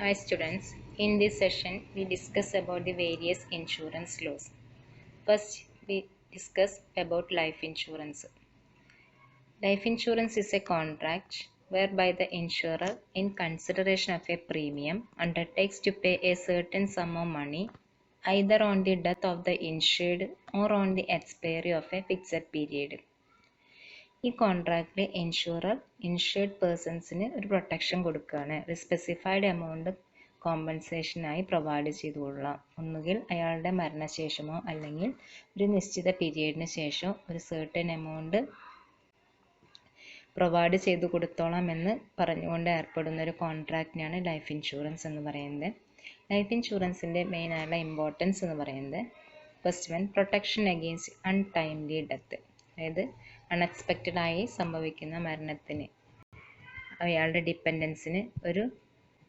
Hi students, in this session we discuss about the various insurance laws. First we discuss about life insurance. Life insurance is a contract whereby the insurer, in consideration of a premium, undertakes to pay a certain sum of money either on the death of the insured or on the expiry of a fixed period. ഈ കോൺട്രാക്റ്റിൽ insured പേഴ്സൺസിന് ഒരു protection കൊടുക്കുകയാണ്. ഒരു specified amount കോമ്പൻസേഷനായി provide ചെയ്തുകൊള്ളാം. ഒന്നുകിൽ അയാളുടെ മരണശേഷമോ അല്ലെങ്കിൽ ഒരു നിശ്ചിത പീരീഡിന് ശേഷം ഒരു certain എമൗണ്ട് പ്രൊവൈഡ് ചെയ്തു കൊടുത്തോളാം എന്ന് പറഞ്ഞുകൊണ്ട് ഏർപ്പെടുന്ന ഒരു കോൺട്രാക്റ്റിനാണ് ലൈഫ് ഇൻഷുറൻസ് എന്ന് പറയുന്നത്. ലൈഫ് ഇൻഷുറൻസിൻ്റെ മെയിൻ ആയിട്ടുള്ള ഇമ്പോർട്ടൻസ് എന്ന് പറയുന്നത് first one, protection against untimely death. അതായത് അൺഎക്സ്പെക്റ്റഡായി സംഭവിക്കുന്ന മരണത്തിന് അയാളുടെ ഡിപ്പെൻഡൻസിന് ഒരു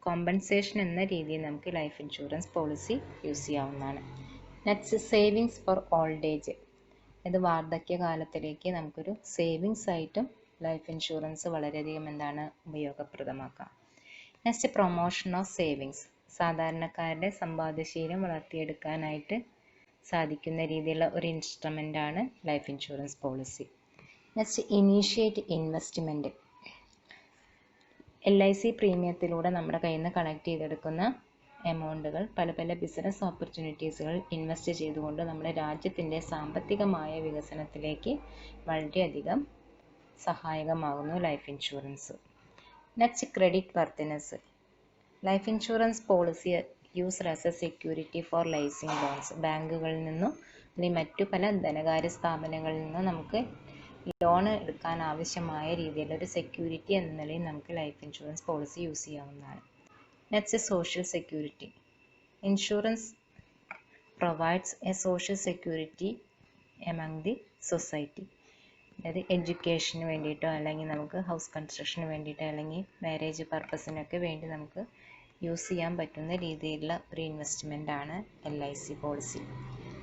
കോമ്പൻസേഷൻ എന്ന രീതിയിൽ നമുക്ക് ലൈഫ് ഇൻഷുറൻസ് പോളിസി യൂസ് ചെയ്യാവുന്നതാണ്. Next, savings for old age. ഇത് വാർദ്ധക്യകാലത്തിലേക്ക് നമുക്കൊരു സേവിങ്സ് ആയിട്ടും ലൈഫ് ഇൻഷുറൻസ് വളരെയധികം ഉപയോഗപ്രദമാക്കാം. Next, promotion of savings. സാധാരണക്കാരുടെ സമ്പാദ്യശീലം വളർത്തിയെടുക്കാനായിട്ട് സാധിക്കുന്ന രീതിയിലുള്ള ഒരു ഇൻസ്ട്രുമെൻ്റാണ് life insurance policy. Next, initiate investment. LIC പ്രീമിയത്തിലൂടെ നമ്മുടെ കയ്യിൽ നിന്ന് കളക്ട് ചെയ്തെടുക്കുന്ന എമൗണ്ടുകൾ പല പല ബിസിനസ് ഓപ്പർച്യൂണിറ്റീസുകൾ ഇൻവെസ്റ്റ് ചെയ്തുകൊണ്ട് നമ്മുടെ രാജ്യത്തിൻ്റെ സാമ്പത്തികമായ വികസനത്തിലേക്ക് വളരെയധികം സഹായകമാകുന്നു life insurance. Next, credit worthiness. Life insurance policy used as a security for raising loans. ബാങ്കുകളിൽ നിന്നും അല്ലെങ്കിൽ മറ്റു പല ധനകാര്യ സ്ഥാപനങ്ങളിൽ നിന്നും നമുക്ക് ലോൺ എടുക്കാൻ ആവശ്യമായ രീതിയിലുള്ള ഒരു സെക്യൂരിറ്റി എന്ന നിലയിൽ നമുക്ക് ലൈഫ് ഇൻഷുറൻസ് പോളിസി യൂസ് ചെയ്യാവുന്നതാണ്. Next, social security. Insurance provides A social security among the society. അതായത് എഡ്യൂക്കേഷന് വേണ്ടിയിട്ടോ അല്ലെങ്കിൽ നമുക്ക് ഹൗസ് കൺസ്ട്രക്ഷന് വേണ്ടിയിട്ടോ അല്ലെങ്കിൽ മാരേജ് പർപ്പസിനൊക്കെ വേണ്ടി നമുക്ക് യൂസ് ചെയ്യാൻ പറ്റുന്ന രീതിയിലുള്ള ഒരു ഇൻവെസ്റ്റ്മെൻ്റ് ആണ് LIC policy.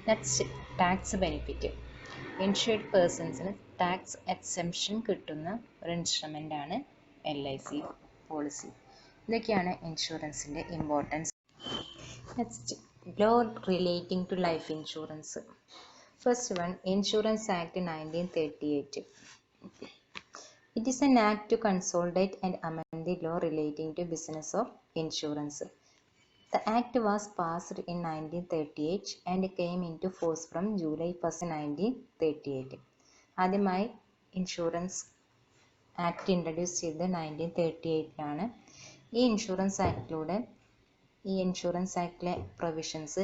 Next, tax benefit. Insured പേഴ്സൺസിന് ടാക്സ് എക്സംഷൻ കിട്ടുന്ന ഒരു ഇൻസ്ട്രുമെൻ്റ് ആണ് LIC പോളിസി. ഇതൊക്കെയാണ് ഇൻഷുറൻസിൻ്റെ importance. Next, law relating to life insurance. First one, insurance act 1938. It is an act to consolidate and amend the law relating to business of insurance. The act was passed in 1938 and came into force from July 1, 1938. ആദ്യമായി insurance act introduce ചെയ്തത് 1938ലാണ്. ഈ insurance ആക്ടിലെ provisions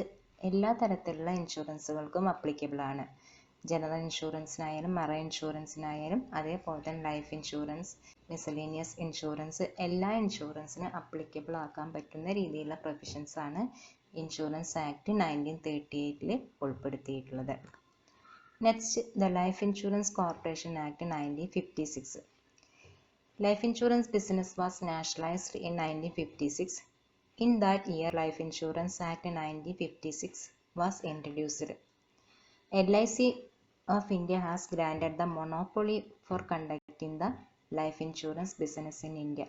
എല്ലാ തരത്തിലുള്ള ഇൻഷുറൻസുകൾക്കും applicable ആണ്. General ഇൻഷുറൻസിനായാലും marine ഇൻഷുറൻസിനായാലും അതേപോലെ തന്നെ life insurance, miscellaneous insurance, എല്ലാ ഇൻഷുറൻസിനും applicable ആക്കാൻ പറ്റുന്ന രീതിയിലുള്ള പ്രൊവിഷൻസ് ആണ് ഇൻഷുറൻസ് ആക്ട് 1938 ഉൾപ്പെടുത്തിയിട്ടുള്ളത്. Next, the life insurance corporation act 1956. Life insurance business was nationalized in 1956. In that year, Life Insurance Act 1956 was introduced. LIC of India has granted the monopoly for conducting the life insurance business in India.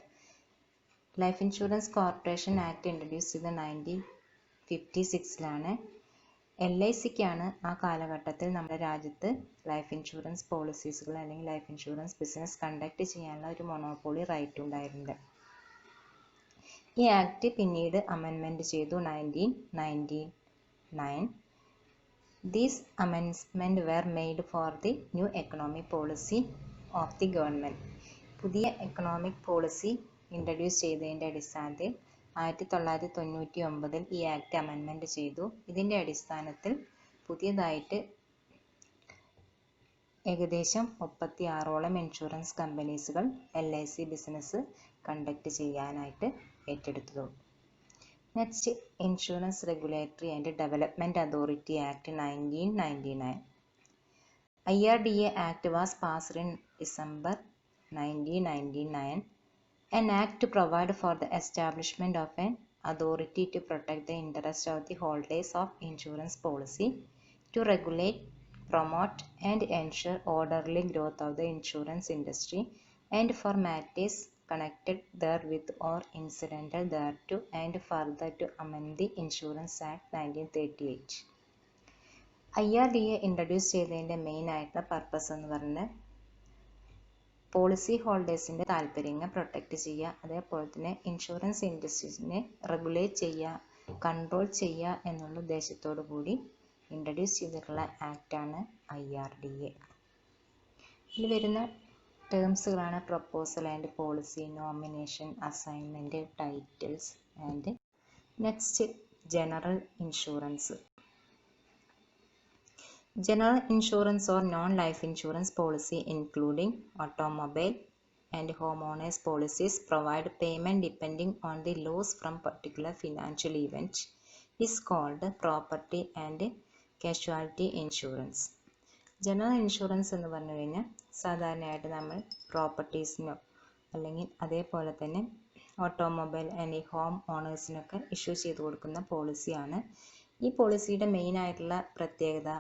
Life Insurance Corporation Act introduced in 1956ലാണ്. LICക്കാണ് ആ കാലഘട്ടത്തിൽ നമ്മുടെ രാജ്യത്ത് life insurance പോളിസീസുകൾ അല്ലെങ്കിൽ life insurance business conduct ചെയ്യാനുള്ള ഒരു monopoly right ഉണ്ടായിരുന്നത്. ഈ act പിന്നീട് അമെൻമെൻറ്റ് ചെയ്തു 1999. These amendments were made for the new economic policy of the government. പുതിയ എക്കണോമിക് പോളിസി ഇൻട്രൊഡ്യൂസ് ചെയ്തതിൻ്റെ അടിസ്ഥാനത്തിൽ 1999 ഈ ആക്ട് അമെൻമെൻറ്റ് ചെയ്തു. ഇതിൻ്റെ അടിസ്ഥാനത്തിൽ പുതിയതായിട്ട് ഏകദേശം 36ഓളം ഇൻഷുറൻസ് കമ്പനീസുകൾ LIC ബിസിനസ് കണ്ടക്ട് ചെയ്യാനായിട്ട് ഏറ്റെടുത്തു. Next, insurance regulatory and development authority act 1999. IRDA Act was passed in December 1999. An act to provide for the establishment of an authority to protect the interests of the holders of insurance policy, to regulate, promote and ensure orderly growth of the insurance industry, and for matters connected therewith or incidental thereto, and further to amend the Insurance Act 1938. IRDA introduce ചെയ്തതിൻ്റെ main ആയിട്ടുള്ള purpose എന്ന് പറഞ്ഞാൽ policy ഹോൾഡേഴ്സിൻ്റെ താല്പര്യങ്ങൾ protect ചെയ്യുക, അതേപോലെ തന്നെ insurance ഇൻഡസ്ട്രീസിനെ regulate ചെയ്യുക, കൺട്രോൾ ചെയ്യുക എന്നുള്ള ഉദ്ദേശത്തോടു കൂടി ഇൻട്രൊഡ്യൂസ് ചെയ്തിട്ടുള്ള ആക്റ്റാണ് IRDA. ഇതിൽ വരുന്ന ടേംസുകളാണ് proposal and policy, nomination, assignment, titles and next general insurance. General insurance or non-life insurance policy including automobile and homeowners policies provide payment depending on the loss from particular financial event is called property and casualty insurance. General insurance എന്ന് പറഞ്ഞു കഴിഞ്ഞാൽ സാധാരണയായിട്ട് നമ്മൾ പ്രോപ്പർട്ടീസിനോ അല്ലെങ്കിൽ അതേപോലെ തന്നെ automobile and home ഓണേഴ്സിനൊക്കെ issue ചെയ്ത് കൊടുക്കുന്ന പോളിസിയാണ്. ഈ പോളിസിയുടെ മെയിൻ ആയിട്ടുള്ള പ്രത്യേകത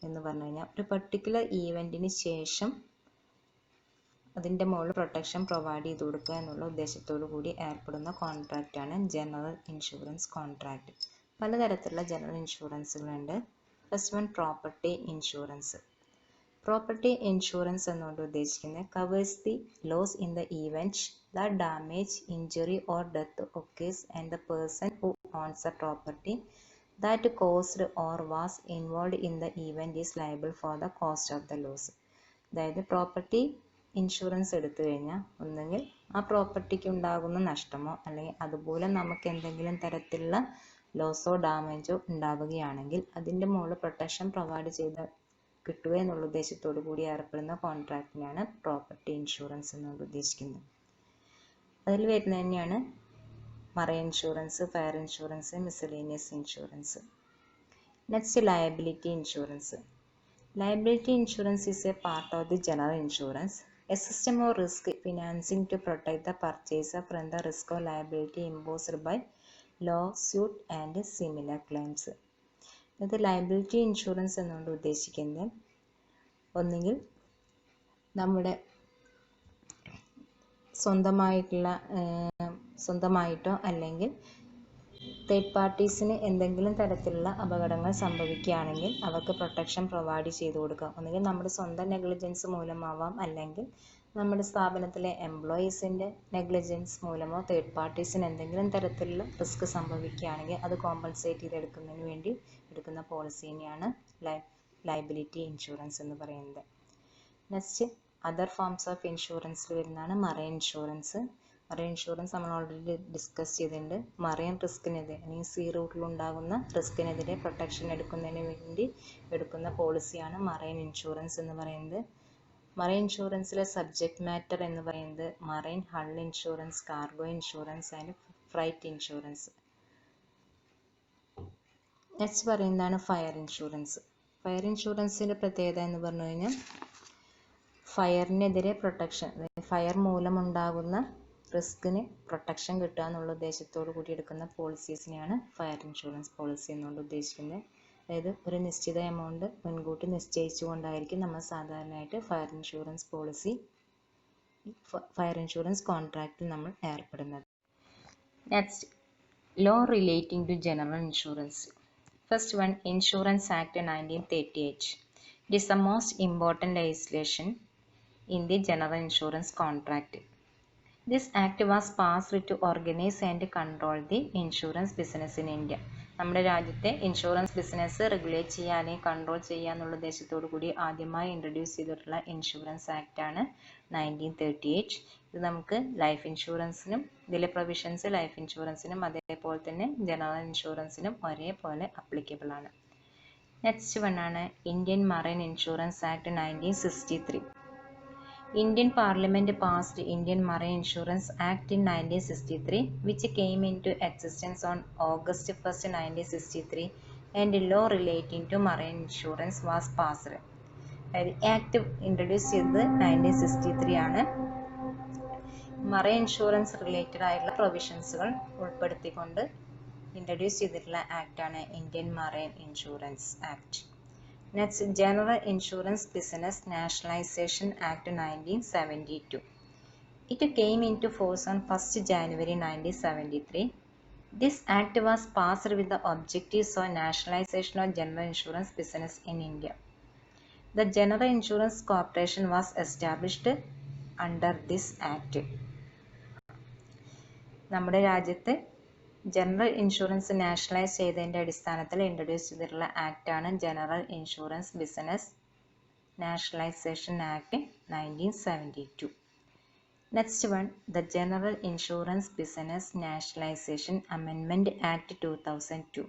എന്ന് പറഞ്ഞു കഴിഞ്ഞാൽ ഒരു പർട്ടിക്കുലർ ഈവൻറ്റിന് ശേഷം അതിൻ്റെ മുകളിൽ പ്രൊട്ടക്ഷൻ പ്രൊവൈഡ് ചെയ്ത് കൊടുക്കുക എന്നുള്ള ഉദ്ദേശത്തോടു കൂടി ഏർപ്പെടുന്ന കോൺട്രാക്റ്റാണ് ജനറൽ ഇൻഷുറൻസ് കോൺട്രാക്റ്റ്. പലതരത്തിലുള്ള ജനറൽ ഇൻഷുറൻസുകളുണ്ട്. First one property insurance. Property insurance എന്നുകൊണ്ട് ഉദ്ദേശിക്കുന്നത് covers the loss in the event the damage, injury or death occurs and the person who owns a property that caused or was involved in the event is liable for the cost of the loss. അതായത് property insurance എടുത്തു കഴിഞ്ഞാൽ ഒന്നുകിൽ ആ പ്രോപ്പർട്ടിക്ക് ഉണ്ടാകുന്ന നഷ്ടമോ അല്ലെങ്കിൽ അതുപോലെ നമുക്ക് എന്തെങ്കിലും തരത്തിലുള്ള ലോസോ ഡാമേജോ ഉണ്ടാവുകയാണെങ്കിൽ അതിൻ്റെ മുകളിൽ പ്രൊട്ടക്ഷൻ പ്രൊവൈഡ് ചെയ്ത് കിട്ടുക എന്നുള്ള ഉദ്ദേശത്തോടു കൂടി ഏർപ്പെടുന്ന കോൺട്രാക്റ്റിനാണ് പ്രോപ്പർട്ടി ഇൻഷുറൻസ് എന്നുകൊണ്ട് ഉദ്ദേശിക്കുന്നത്. അതിൽ വരുന്ന തന്നെയാണ് marine insurance, fire insurance, miscellaneous insurance. Next liability insurance. Liability insurance is a part of the general insurance, a system of risk financing to protect the purchaser from the risk of liability imposed by lawsuit and similar claims. ഇത് liability insurance എന്നുകൊണ്ട് ഉദ്ദേശിക്കുന്നത് ഒന്നുകിൽ നമ്മുടെ സ്വന്തമായിട്ടോ അല്ലെങ്കിൽ third പാർട്ടീസിന് എന്തെങ്കിലും തരത്തിലുള്ള അപകടങ്ങൾ സംഭവിക്കുകയാണെങ്കിൽ അവർക്ക് പ്രൊട്ടക്ഷൻ പ്രൊവൈഡ് ചെയ്ത് കൊടുക്കുക. ഒന്നുകിൽ നമ്മുടെ സ്വന്തം നെഗ്ലിജൻസ് മൂലമാവാം, അല്ലെങ്കിൽ നമ്മുടെ സ്ഥാപനത്തിലെ എംപ്ലോയീസിൻ്റെ നെഗ്ലിജൻസ് മൂലമോ തേർഡ് പാർട്ടീസിന് എന്തെങ്കിലും തരത്തിലുള്ള റിസ്ക് സംഭവിക്കുകയാണെങ്കിൽ അത് കോമ്പൻസേറ്റ് ചെയ്തെടുക്കുന്നതിന് വേണ്ടി എടുക്കുന്ന പോളിസി തന്നെയാണ് ലയബിലിറ്റി ഇൻഷുറൻസ് എന്ന് പറയുന്നത്. നെക്സ്റ്റ് അതർ ഫോംസ് ഓഫ് ഇൻഷുറൻസിൽ വരുന്നതാണ് മറൈൻ ഇൻഷുറൻസ്. മറൈൻ ഇൻഷുറൻസ് നമ്മൾ ഓൾറെഡി ഡിസ്കസ് ചെയ്തിട്ടുണ്ട്. മറൈൻ റിസ്കിനെതിരെ അല്ലെങ്കിൽ സീ റൂട്ടിലുണ്ടാകുന്ന റിസ്കിനെതിരെ പ്രൊട്ടക്ഷൻ എടുക്കുന്നതിന് വേണ്ടി എടുക്കുന്ന പോളിസിയാണ് മറൈൻ ഇൻഷുറൻസ് എന്ന് പറയുന്നത്. മറൈൻ ഇൻഷുറൻസിലെ സബ്ജക്റ്റ് മാറ്റർ എന്ന് പറയുന്നത് marine hull insurance, cargo insurance and freight insurance. Next പറയുന്നതാണ് ഫയർ ഇൻഷുറൻസ്. ഫയർ ഇൻഷുറൻസിൻ്റെ പ്രത്യേകത എന്ന് പറഞ്ഞു കഴിഞ്ഞാൽ ഫയറിനെതിരെ പ്രൊട്ടക്ഷൻ, ഫയർ മൂലമുണ്ടാകുന്ന റിസ്കിന് പ്രൊട്ടക്ഷൻ കിട്ടുക എന്നുള്ള ഉദ്ദേശത്തോടു കൂടി എടുക്കുന്ന പോളിസീസിനെയാണ് ഫയർ ഇൻഷുറൻസ് പോളിസി എന്നുകൊണ്ട് ഉദ്ദേശിക്കുന്നത്. അതായത് ഒരു നിശ്ചിത എമൗണ്ട് മുൻകൂട്ടി നിശ്ചയിച്ചുകൊണ്ടായിരിക്കും നമ്മൾ സാധാരണയായിട്ട് fire insurance policy, fire insurance കോൺട്രാക്റ്റിൽ നമ്മൾ ഏർപ്പെടുന്നത്. Next law relating to general insurance. First one insurance act 1938. It is the most important legislation in the general insurance contract. This act was passed to organize and control the insurance business in India. നമ്മുടെ രാജ്യത്തെ insurance business regulate ചെയ്യുക അല്ലെങ്കിൽ control ചെയ്യുക എന്നുള്ള ഉദ്ദേശത്തോടു കൂടി ആദ്യമായി introduce ചെയ്തിട്ടുള്ള ഇൻഷുറൻസ് ആക്ട് ആണ് 1938. ഇത് നമുക്ക് ലൈഫ് ഇൻഷുറൻസിനും ഇതിലെ പ്രൊവിഷൻസ് ലൈഫ് ഇൻഷുറൻസിനും അതേപോലെ തന്നെ ജനറൽ ഇൻഷുറൻസിനും ഒരേപോലെ അപ്ലിക്കബിൾ ആണ്. നെക്സ്റ്റ് വൺ ആണ് Indian marine insurance act 1963. Indian Parliament passed Indian Marine Insurance Act in 1963, which came into existence on August 1st, 1963, and law relating to marine insurance was passed. Act introduce ചെയ്തത് 1963 ആണ്. Marine insurance related ആയിട്ടുള്ള പ്രൊവിഷൻസുകൾ ഉൾപ്പെടുത്തിക്കൊണ്ട് introduce ചെയ്തിട്ടുള്ള ആക്ടാണ് Indian marine insurance act. Next general insurance business nationalization act 1972. It came into force on 1st January 1973. This act was passed with the objectives of nationalization of general insurance business in India. The General Insurance Corporation was established under this act. നമ്മുടെ രാജ്യത്ത് general insurance nationalise ചെയ്തതിൻ്റെ അടിസ്ഥാനത്തിൽ introduce ചെയ്തിട്ടുള്ള ആക്റ്റാണ് general insurance business nationalization act 1972. Next one, the General Insurance Business Nationalization Amendment Act 2002.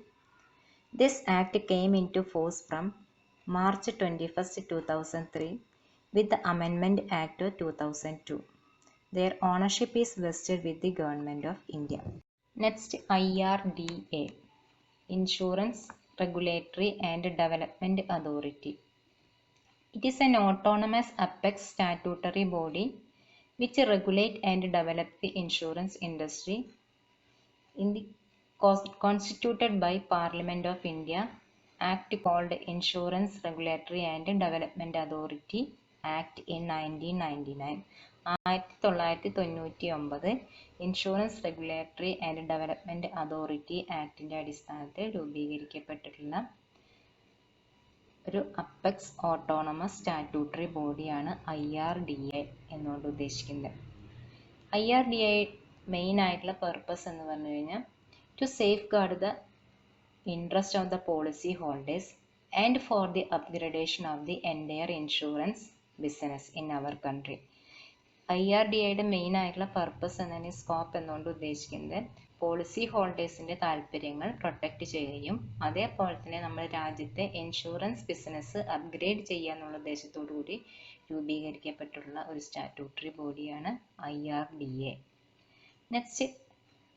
This act came into force from March 21st, 2003 with the Amendment Act of 2002. Their ownership is vested with the Government of India. Next, IRDA, Insurance Regulatory and Development Authority. It is an autonomous apex statutory body which regulate and develop the insurance industry in the constituted by Parliament of India Act called Insurance Regulatory and Development Authority Act in 1999. 1999 insurance regulatory and development authority ആക്ടിൻ്റെ അടിസ്ഥാനത്തിൽ രൂപീകരിക്കപ്പെട്ടിട്ടുള്ള ഒരു apex autonomous statutory ബോഡിയാണ് IRDA എന്നുകൊണ്ട് ഉദ്ദേശിക്കുന്നത്. IRDA main ആയിട്ടുള്ള purpose എന്ന് പറഞ്ഞു കഴിഞ്ഞാൽ to safeguard the interest of the policy holders and for the upgradation of the entire insurance business in our country. IRDAയുടെ മെയിൻ ആയിട്ടുള്ള പർപ്പസ് എന്നതിന് സ്കോപ്പ് എന്നുകൊണ്ട് ഉദ്ദേശിക്കുന്നത് പോളിസി ഹോൾഡേഴ്സിൻ്റെ താല്പര്യങ്ങൾ പ്രൊട്ടക്റ്റ് ചെയ്യുകയും അതേപോലെ തന്നെ നമ്മുടെ രാജ്യത്തെ ഇൻഷുറൻസ് ബിസിനസ് അപ്ഗ്രേഡ് ചെയ്യുക എന്നുള്ള ഉദ്ദേശത്തോടു കൂടി രൂപീകരിക്കപ്പെട്ടുള്ള ഒരു സ്റ്റാറ്റ്യൂട്ടറി ബോഡിയാണ് IRDA. നെക്സ്റ്റ്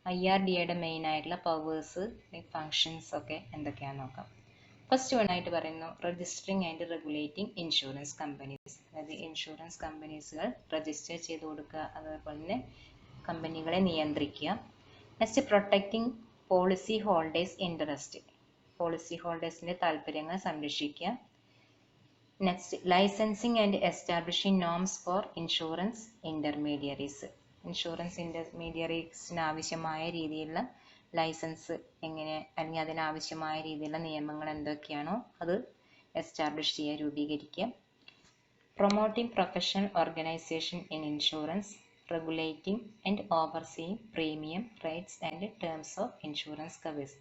IRDAയുടെ മെയിൻ ആയിട്ടുള്ള പവേഴ്സ് ഫങ്ഷൻസ് ഒക്കെ എന്തൊക്കെയാണെന്ന് നോക്കാം. ഫസ്റ്റ് വൺ ആയിട്ട് പറയുന്നു registering and regulating insurance companies. അതായത് ഇൻഷുറൻസ് കമ്പനീസുകൾ രജിസ്റ്റർ ചെയ്ത് കൊടുക്കുക, അതേപോലെ തന്നെ കമ്പനികളെ നിയന്ത്രിക്കുക. Next protecting policy holders interest, policy ഹോൾഡേഴ്സിൻ്റെ താല്പര്യങ്ങൾ സംരക്ഷിക്കുക. Next licensing and establishing norms for insurance intermediaries. Insurance ഇൻ്റർമീഡിയറീസിന് ആവശ്യമായ രീതിയിലുള്ള ലൈസൻസ് എങ്ങനെ അല്ലെങ്കിൽ അതിനാവശ്യമായ രീതിയിലുള്ള നിയമങ്ങൾ എന്തൊക്കെയാണോ അത് എസ്റ്റാബ്ലിഷ് ചെയ്യുക, രൂപീകരിക്കുക. Promoting professional organisation in insurance, regulating and overseeing premium rates and terms of insurance covers.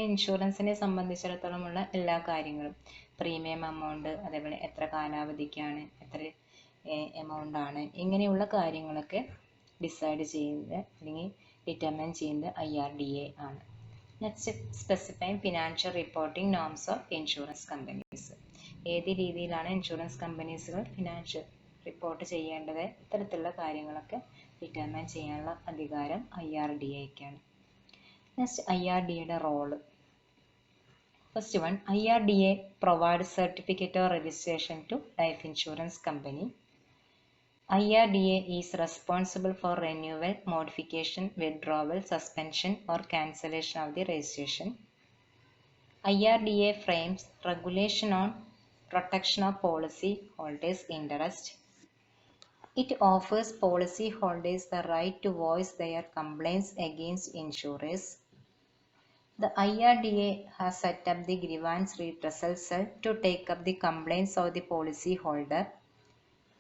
ഇൻഷുറൻസിനെ സംബന്ധിച്ചിടത്തോളമുള്ള എല്ലാ കാര്യങ്ങളും പ്രീമിയം എമൗണ്ട്, അതേപോലെ എത്ര കാലാവധിക്കാണ്, എത്ര എമൗണ്ട് ആണ്, ഇങ്ങനെയുള്ള കാര്യങ്ങളൊക്കെ ഡിസൈഡ് ചെയ്യുന്നത് അല്ലെങ്കിൽ ഡിറ്റർമൈൻ ചെയ്യുന്നത് IRDA ആണ്. Next specifying financial reporting norms of insurance companies. ഏത് രീതിയിലാണ് ഇൻഷുറൻസ് കമ്പനീസുകൾ ഫിനാൻഷ്യൽ റിപ്പോർട്ട് ചെയ്യേണ്ടത്, ഇത്തരത്തിലുള്ള കാര്യങ്ങളൊക്കെ ഡിറ്റർമൈൻ ചെയ്യാനുള്ള അധികാരം IRDAക്കാണ്. നെക്സ്റ്റ് IRDAയുടെ role. First one, IRDA provide certificate of registration to life insurance company. IRDA is responsible for renewal, modification, withdrawal, suspension or cancellation of the registration. IRDA frames regulation on protection of policy holders' interest. It offers policy holders the right to voice their complaints against insurers. The IRDA has set up the grievance redressal cell to take up the complaints of the policy holder.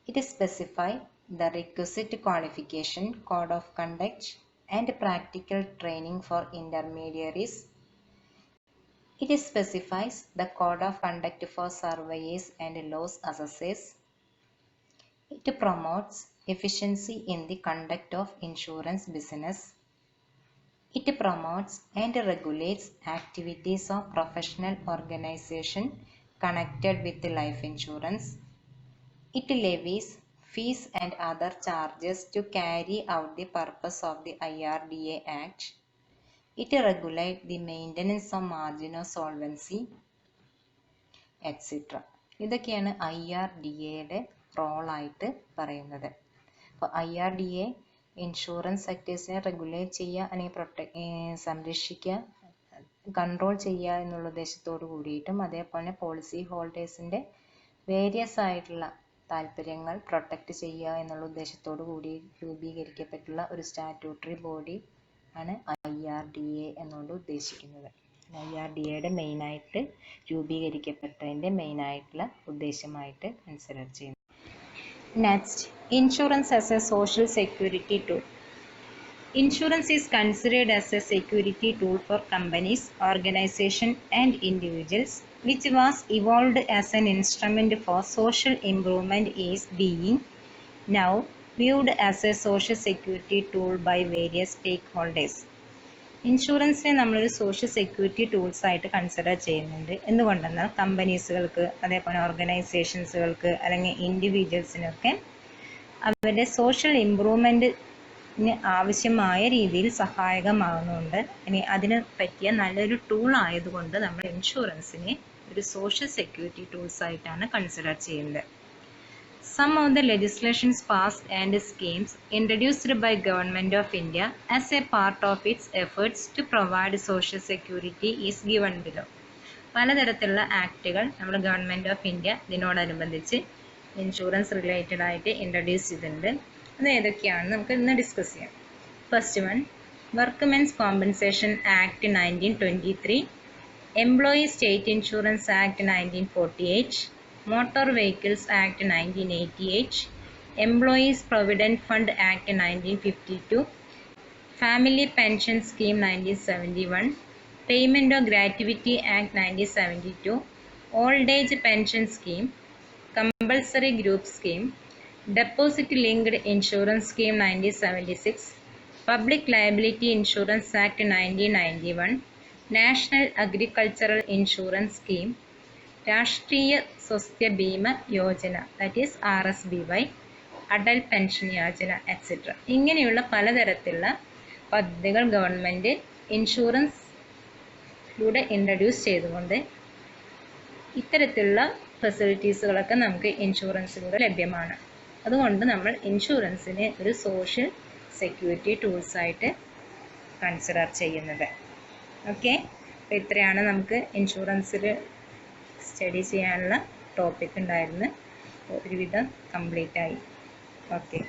It specifies the requisite qualification, code of conduct, and practical training for intermediaries. It specifies the code of conduct for surveyors and loss assessors. It promotes efficiency in the conduct of insurance business. It promotes and regulates activities of professional organization connected with life insurance. It levies fees and other charges to carry out the purpose of the IRDA Act. It regulates the maintenance of margin of solvency, etc. ഇതൊക്കെയാണ് IRDAയുടെ റോളായിട്ട് പറയുന്നത്. അപ്പോൾ IRDA insurance സെക്ടേഴ്സിനെ regulate ചെയ്യുക അല്ലെങ്കിൽ സംരക്ഷിക്കുക, control ചെയ്യുക എന്നുള്ള ഉദ്ദേശത്തോട് കൂടിയിട്ടും അതേപോലെ policy ഹോൾഡേഴ്സിൻ്റെ various ആയിട്ടുള്ള താല്പര്യങ്ങൾ പ്രൊട്ടക്റ്റ് ചെയ്യുക എന്നുള്ള ഉദ്ദേശത്തോടു കൂടി രൂപീകരിക്കപ്പെട്ടുള്ള ഒരു സ്റ്റാറ്റ്യൂട്ടറി ബോഡി ആണ് IRDA എന്നുകൊണ്ട് ഉദ്ദേശിക്കുന്നത്. IRDAയുടെ മെയിനായിട്ട് രൂപീകരിക്കപ്പെട്ടതിൻ്റെ മെയിനായിട്ടുള്ള ഉദ്ദേശമായിട്ട് കൺസിഡർ ചെയ്യുന്നു. Next, insurance as A social security tool. Insurance is considered as a security tool for companies, organizations, and individuals, which was evolved as an instrument for social improvement, is being now viewed as a social security tool by various stakeholders. ഇൻഷുറൻസിനെ നമ്മളൊരു social security tools ആയിട്ട് consider ചെയ്യുന്നുണ്ട്. എന്തുകൊണ്ടെന്നാൽ കമ്പനീസുകൾക്ക്, അതേപോലെ ഓർഗനൈസേഷൻസുകൾക്ക് അല്ലെങ്കിൽ ഇൻഡിവിജ്വൽസിനൊക്കെ അവരുടെ social improvement ആവശ്യമായ രീതിയിൽ സഹായകമാകുന്നുണ്ട്. ഇനി അതിന് പറ്റിയ നല്ലൊരു ടൂൾ ആയതുകൊണ്ട് നമ്മൾ ഇൻഷുറൻസിനെ ഒരു സോഷ്യൽ സെക്യൂരിറ്റി ടൂൾസ് ആയിട്ടാണ് കൺസിഡർ ചെയ്യുന്നത്. Some of the legislations passed and schemes introduced by Government of India as a part of its efforts to provide social security is given below. പലതരത്തിലുള്ള ആക്റ്റുകൾ നമ്മുടെ ഗവൺമെൻറ് ഓഫ് ഇന്ത്യ ഇതിനോടനുബന്ധിച്ച് insurance related ആയിട്ട് introduce ചെയ്തിട്ടുണ്ട്. അത് ഏതൊക്കെയാണെന്ന് നമുക്ക് ഇന്ന് ഡിസ്കസ് ചെയ്യാം. First one, workmen's compensation act 1923, employee state insurance act 1948, motor vehicles act 1988, employees provident fund act 1952, family pension scheme 1971, payment of gratuity act 1972, old age pension scheme, compulsory group scheme, Deposit Linked Insurance Scheme 1976, Public Liability Insurance Act 1991, National Agricultural Insurance Scheme, രാഷ്ട്രീയ Swasthya Bima Yojana that is RSBY, Atal pension Yojana etcetera. ഇങ്ങനെയുള്ള പലതരത്തിലുള്ള പദ്ധതികൾ government ഇൻഷുറൻസിലൂടെ introduce ചെയ്തുകൊണ്ട് ഇത്തരത്തിലുള്ള ഫെസിലിറ്റീസുകളൊക്കെ നമുക്ക് ഇൻഷുറൻസിലൂടെ ലഭ്യമാണ്. അതുകൊണ്ട് നമ്മൾ ഇൻഷുറൻസിനെ ഒരു സോഷ്യൽ സെക്യൂരിറ്റി ടൂൾസ് ആയിട്ട് കൺസിഡർ ചെയ്യുന്നത്. ഓക്കെ, അപ്പോൾ ഇത്രയാണ് നമുക്ക് ഇൻഷുറൻസിൽ സ്റ്റഡി ചെയ്യാനുള്ള ടോപ്പിക് ഉണ്ടായിരുന്നത്. ഒരുവിധം കംപ്ലീറ്റ് ആയി. ഓക്കെ.